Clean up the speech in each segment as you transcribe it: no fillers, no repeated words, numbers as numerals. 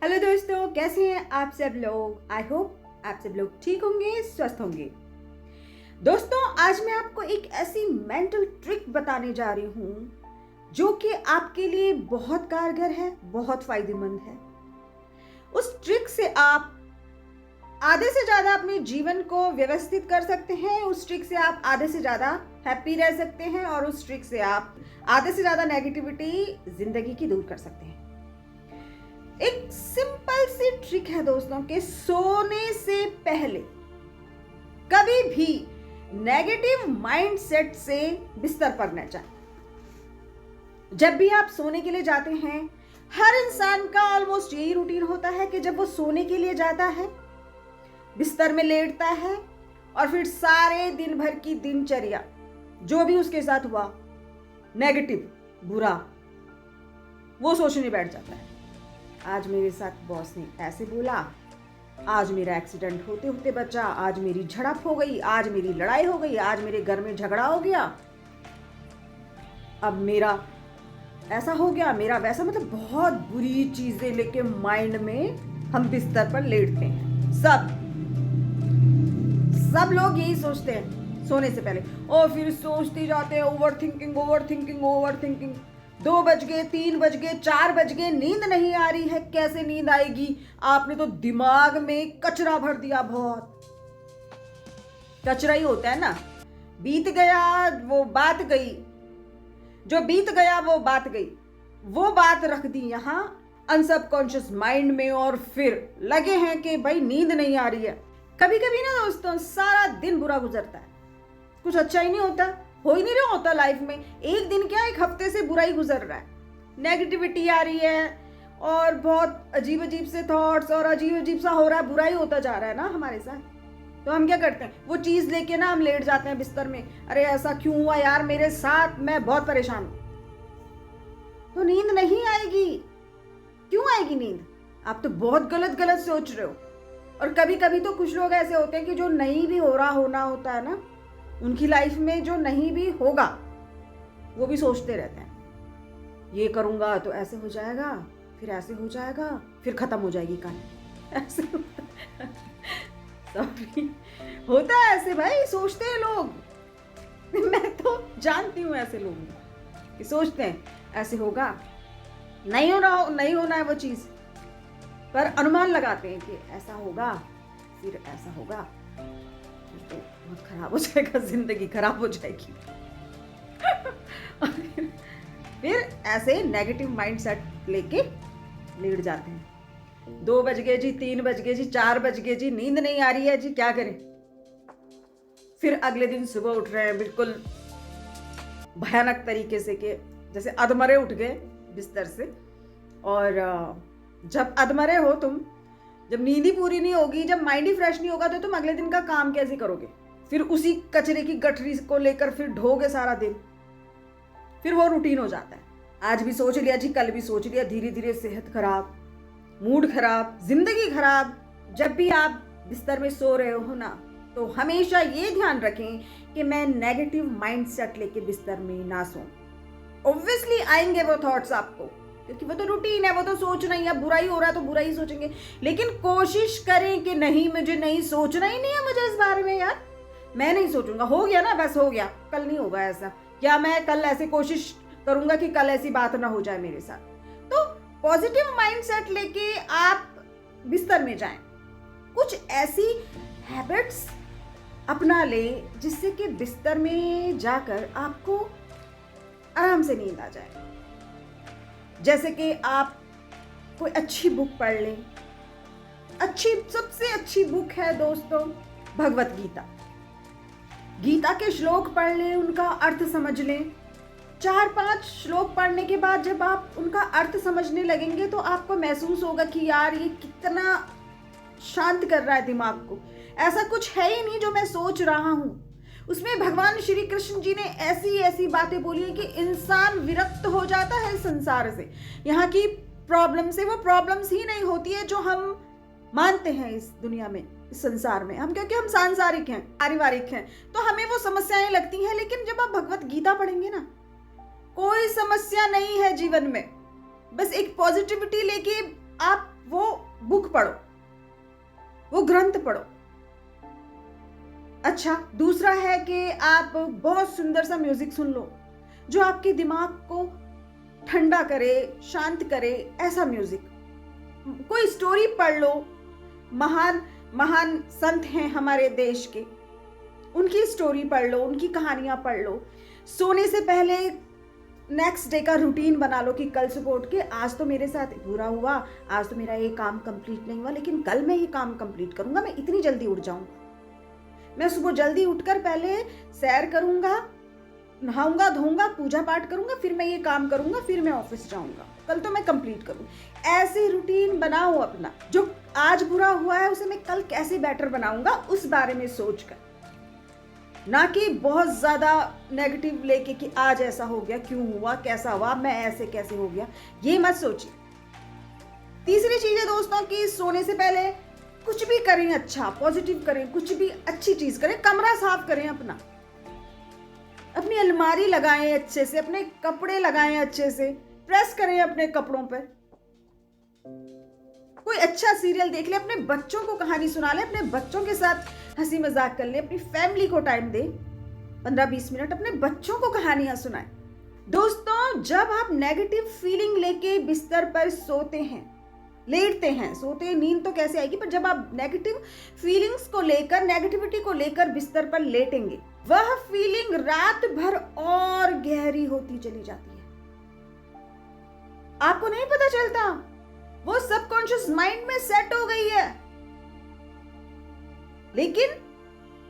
Hello दोस्तों, कैसे हैं आप सब लोग। आई होप आप सब लोग ठीक होंगे, स्वस्थ होंगे। दोस्तों, आज मैं आपको एक ऐसी मेंटल ट्रिक बताने जा रही हूँ जो कि आपके लिए बहुत कारगर है, बहुत फायदेमंद है। उस ट्रिक से आप आधे से ज्यादा अपने जीवन को व्यवस्थित कर सकते हैं। उस ट्रिक से आप आधे से ज्यादा हैप्पी रह सकते हैं और उस ट्रिक से आप आधे से ज्यादा नेगेटिविटी जिंदगी की दूर कर सकते हैं। एक सिंपल सी ट्रिक है दोस्तों कि सोने से पहले कभी भी नेगेटिव माइंडसेट से बिस्तर पर न जाएं। जब भी आप सोने के लिए जाते हैं, हर इंसान का ऑलमोस्ट यही रूटीन होता है कि जब वो सोने के लिए जाता है, बिस्तर में लेटता है और फिर सारे दिन भर की दिनचर्या जो भी उसके साथ हुआ नेगेटिव, बुरा, वो सोचने बैठ जाता है। आज मेरे साथ बॉस ने ऐसे बोला, आज मेरा एक्सीडेंट होते होते बचा, आज मेरी झड़प हो गई, आज मेरी लड़ाई हो गई, आज मेरे घर में झगड़ा हो गया, अब मेरा ऐसा हो गया, मेरा वैसा, मतलब बहुत बुरी चीजें लेके माइंड में हम बिस्तर पर लेटते हैं। सब लोग यही सोचते हैं सोने से पहले और फिर सोचते जाते हैं, ओवर थिंकिंग। 2 बज गए, 3 बज गए, 4 बज गए, नींद नहीं आ रही है। कैसे नींद आएगी? आपने तो दिमाग में कचरा भर दिया। बहुत कचरा ही होता है ना। बीत गया वो बात गई, जो बीत गया वो बात गई, वो बात रख दी यहाँ अनसबकॉन्शियस माइंड में और फिर लगे हैं कि भाई नींद नहीं आ रही है। कभी कभी ना दोस्तों, सारा दिन बुरा गुजरता है, कुछ अच्छा ही नहीं होता, हो ही नहीं रहा होता लाइफ में। एक दिन क्या, एक हफ्ते से बुरा ही गुजर रहा है, नेगेटिविटी आ रही है और बहुत अजीब अजीब से थॉट्स और अजीब अजीब सा हो रहा है, बुरा ही होता जा रहा है ना हमारे साथ। तो हम क्या करते हैं, वो चीज लेके ना हम लेट जाते हैं बिस्तर में। अरे ऐसा क्यों हुआ यार मेरे साथ, मैं बहुत परेशान हूं। तो नींद नहीं आएगी। क्यों आएगी नींद? आप तो बहुत गलत सोच रहे हो। और कभी कभी तो कुछ लोग ऐसे होते हैं कि जो नहीं भी हो रहा होना होता है ना, उनकी लाइफ में जो नहीं भी होगा वो भी सोचते रहते हैं, ये करूंगा तो ऐसे हो जाएगा, फिर ऐसे हो जाएगा, फिर खत्म हो जाएगी कहानी। ऐसे सॉरी, होता है ऐसे भाई, सोचते हैं लोग। मैं तो जानती हूँ ऐसे लोग कि सोचते हैं ऐसे होगा, नहीं होना है वो चीज, पर अनुमान लगाते हैं कि ऐसा होगा, फिर ऐसा होगा, तो बहुत खराब हो जाएगा, जिंदगी खराब हो जाएगी। फिर ऐसे नेगेटिव माइंडसेट लेके लेट जाते हैं। 2 बज गए जी, 3 बज गए जी, 4 बज गए जी, नींद नहीं आ रही है जी, क्या करें? फिर अगले दिन सुबह उठ रहे हैं बिल्कुल भयानक तरीके से, कि जैसे अधमरे उठ गए बिस्तर से। और जब अधमरे हो तुम, जब नींद ही पूरी नहीं होगी, जब माइंड ही फ्रेश नहीं होगा, तो तुम अगले दिन का काम कैसे करोगे? फिर उसी कचरे की गठरी को लेकर फिर ढोगे सारा दिन, फिर वो रूटीन हो जाता है। आज भी सोच लिया जी, कल भी सोच लिया, धीरे धीरे सेहत खराब, मूड खराब, जिंदगी खराब। जब भी आप बिस्तर में सो रहे हो ना, तो हमेशा ये ध्यान रखें कि मैं नेगेटिव माइंडसेट लेके बिस्तर में ना सोऊं। ऑब्वियसली आएंगे वो थॉट्स आपको, क्योंकि वो तो रूटीन है, वो तो सोचना ही है। बुरा ही हो रहा है तो बुरा ही सोचेंगे, लेकिन कोशिश करें कि नहीं, मुझे नहीं सोचना ही नहीं है, मुझे इस बारे में, यार मैं नहीं सोचूंगा, हो गया ना, बस हो गया, कल नहीं होगा ऐसा, या मैं कल ऐसे कोशिश करूंगा कि कल ऐसी बात ना हो जाए मेरे साथ। तो पॉजिटिव माइंडसेट लेके आप बिस्तर में जाएं। कुछ ऐसी हैबिट्स अपना ले जिससे कि बिस्तर में जाकर आपको आराम से नींद आ जाए। जैसे कि आप कोई अच्छी बुक पढ़ लें। सबसे अच्छी बुक है दोस्तों भगवत गीता। गीता के श्लोक पढ़ लें, उनका अर्थ समझ लें। 4-5 श्लोक पढ़ने के बाद जब आप उनका अर्थ समझने लगेंगे तो आपको महसूस होगा कि यार ये कितना शांत कर रहा है दिमाग को। ऐसा कुछ है ही नहीं जो मैं सोच रहा हूं। उसमें भगवान श्री कृष्ण जी ने ऐसी बातें बोली है कि इंसान विरक्त हो जाता है संसार से। यहाँ की प्रॉब्लम से वो प्रॉब्लम्स ही नहीं होती है जो हम मानते हैं इस दुनिया में, इस संसार में। हम क्योंकि हम सांसारिक हैं, पारिवारिक हैं, तो हमें वो समस्याएं लगती हैं। लेकिन जब आप भगवत गीता पढ़ेंगे ना, कोई समस्या नहीं है जीवन में। बस एक पॉजिटिविटी लेके आप वो पढ़ो, वो ग्रंथ पढ़ो। अच्छा, दूसरा है कि आप बहुत सुंदर सा म्यूजिक सुन लो जो आपके दिमाग को ठंडा करे, शांत करे, ऐसा म्यूजिक। कोई स्टोरी पढ़ लो, महान महान संत हैं हमारे देश के, उनकी स्टोरी पढ़ लो, उनकी कहानियां पढ़ लो। सोने से पहले नेक्स्ट डे का रूटीन बना लो कि कल सुबह उठ के आज तो मेरे साथ बुरा हुआ, आज तो मेरा ये काम कंप्लीट नहीं हुआ, लेकिन कल मैं ये काम कंप्लीट करूंगा, मैं इतनी जल्दी उठ जाऊंगा, मैं सुबह जल्दी उठकर पहले सैर करूंगा, नहाऊंगा धोऊंगा, पूजा पाठ करूंगा, फिर मैं ये काम करूंगा, फिर मैं ऑफिस जाऊंगा, कल तो मैं कंप्लीट करूँ। ऐसे रूटीन बनाओ अपना, जो आज बुरा हुआ है उसे मैं कल कैसे बेटर बनाऊंगा उस बारे में सोचकर, ना कि बहुत ज्यादा नेगेटिव लेके कि आज ऐसा हो गया, क्यों हुआ, कैसा हुआ, मैं ऐसे कैसे हो गया, ये मत सोचिए। तीसरी चीज है दोस्तों कि सोने से पहले कुछ भी करें, अच्छा पॉजिटिव करें, कुछ भी अच्छी चीज करें, कमरा साफ करें अपना, अपनी अलमारी लगाएं अच्छे से, अपने कपड़े लगाएं अच्छे से, प्रेस करें अपने कपड़ों पर, कोई अच्छा सीरियल देख ले, अपने बच्चों को कहानी सुना ले, अपने बच्चों के साथ हंसी मजाक कर ले, अपनी फैमिली को टाइम दे, 15-20 मिनट अपने बच्चों को कहानियां सुनाएं। दोस्तों, जब आप नेगेटिव फीलिंग लेके बिस्तर पर सोते हैं, लेटते हैं, सोते नींद तो कैसे आएगी, पर जब आप नेगेटिव फीलिंग्स को लेकर, नेगेटिविटी को लेकर बिस्तर पर लेटेंगे, वह फीलिंग रात भर और गहरी होती चली जाती है। आपको नहीं पता चलता, वो सबकॉन्शियस माइंड में सेट हो गई है, लेकिन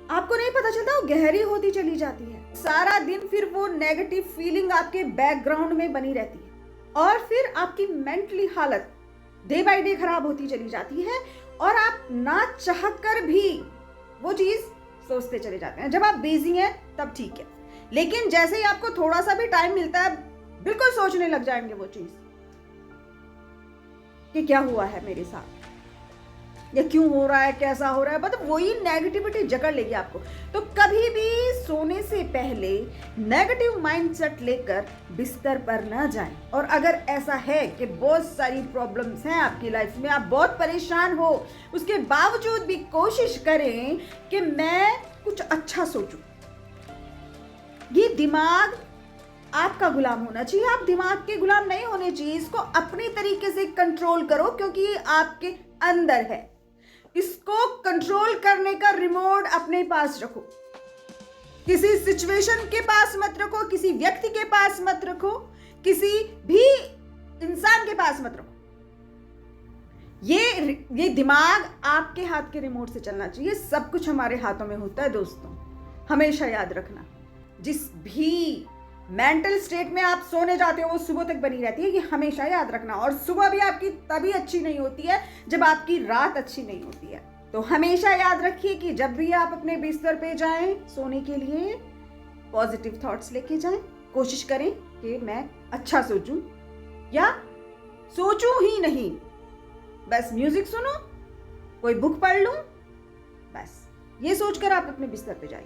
आपको नहीं पता चलता, वो गहरी होती चली जाती है। सारा दिन फिर वो नेगेटिव फीलिंग आपके बैकग्राउंड में बनी रहती है और फिर आपकी मेंटली हालत डे बाय डे खराब होती चली जाती है और आप ना चाहकर भी वो चीज सोचते चले जाते हैं। जब आप बिजी हैं तब ठीक है, लेकिन जैसे ही आपको थोड़ा सा भी टाइम मिलता है, बिल्कुल सोचने लग जाएंगे वो चीज कि क्या हुआ है मेरे साथ, या क्यों हो रहा है, कैसा हो रहा है, मतलब वही नेगेटिविटी जकड़ लेगी आपको। तो कभी भी सोने से पहले नेगेटिव माइंडसेट लेकर बिस्तर पर ना जाएं। और अगर ऐसा है कि बहुत सारी प्रॉब्लम्स हैं आपकी लाइफ में, आप बहुत परेशान हो, उसके बावजूद भी कोशिश करें कि मैं कुछ अच्छा सोचूं। ये दिमाग आपका गुलाम होना चाहिए, आप दिमाग के गुलाम नहीं होने चाहिए। इसको अपनी तरीके से कंट्रोल करो, क्योंकि ये आपके अंदर है। इसको कंट्रोल करने का रिमोट अपने पास रखो, किसी सिचुएशन के पास मत रखो, किसी व्यक्ति के पास मत रखो, किसी भी इंसान के पास मत रखो। ये दिमाग आपके हाथ के रिमोट से चलना चाहिए। सब कुछ हमारे हाथों में होता है दोस्तों, हमेशा याद रखना। जिस भी मेंटल स्टेट में आप सोने जाते हो वो सुबह तक बनी रहती है, ये हमेशा याद रखना। और सुबह भी आपकी तभी अच्छी नहीं होती है जब आपकी रात अच्छी नहीं होती है। तो हमेशा याद रखिए कि जब भी आप अपने बिस्तर पे जाएं सोने के लिए, पॉजिटिव थॉट्स लेके जाएं। कोशिश करें कि मैं अच्छा सोचूं, या सोचूं ही नहीं, बस म्यूजिक सुनो, कोई बुक पढ़ लूं, बस ये सोचकर आप अपने बिस्तर पे जाएं।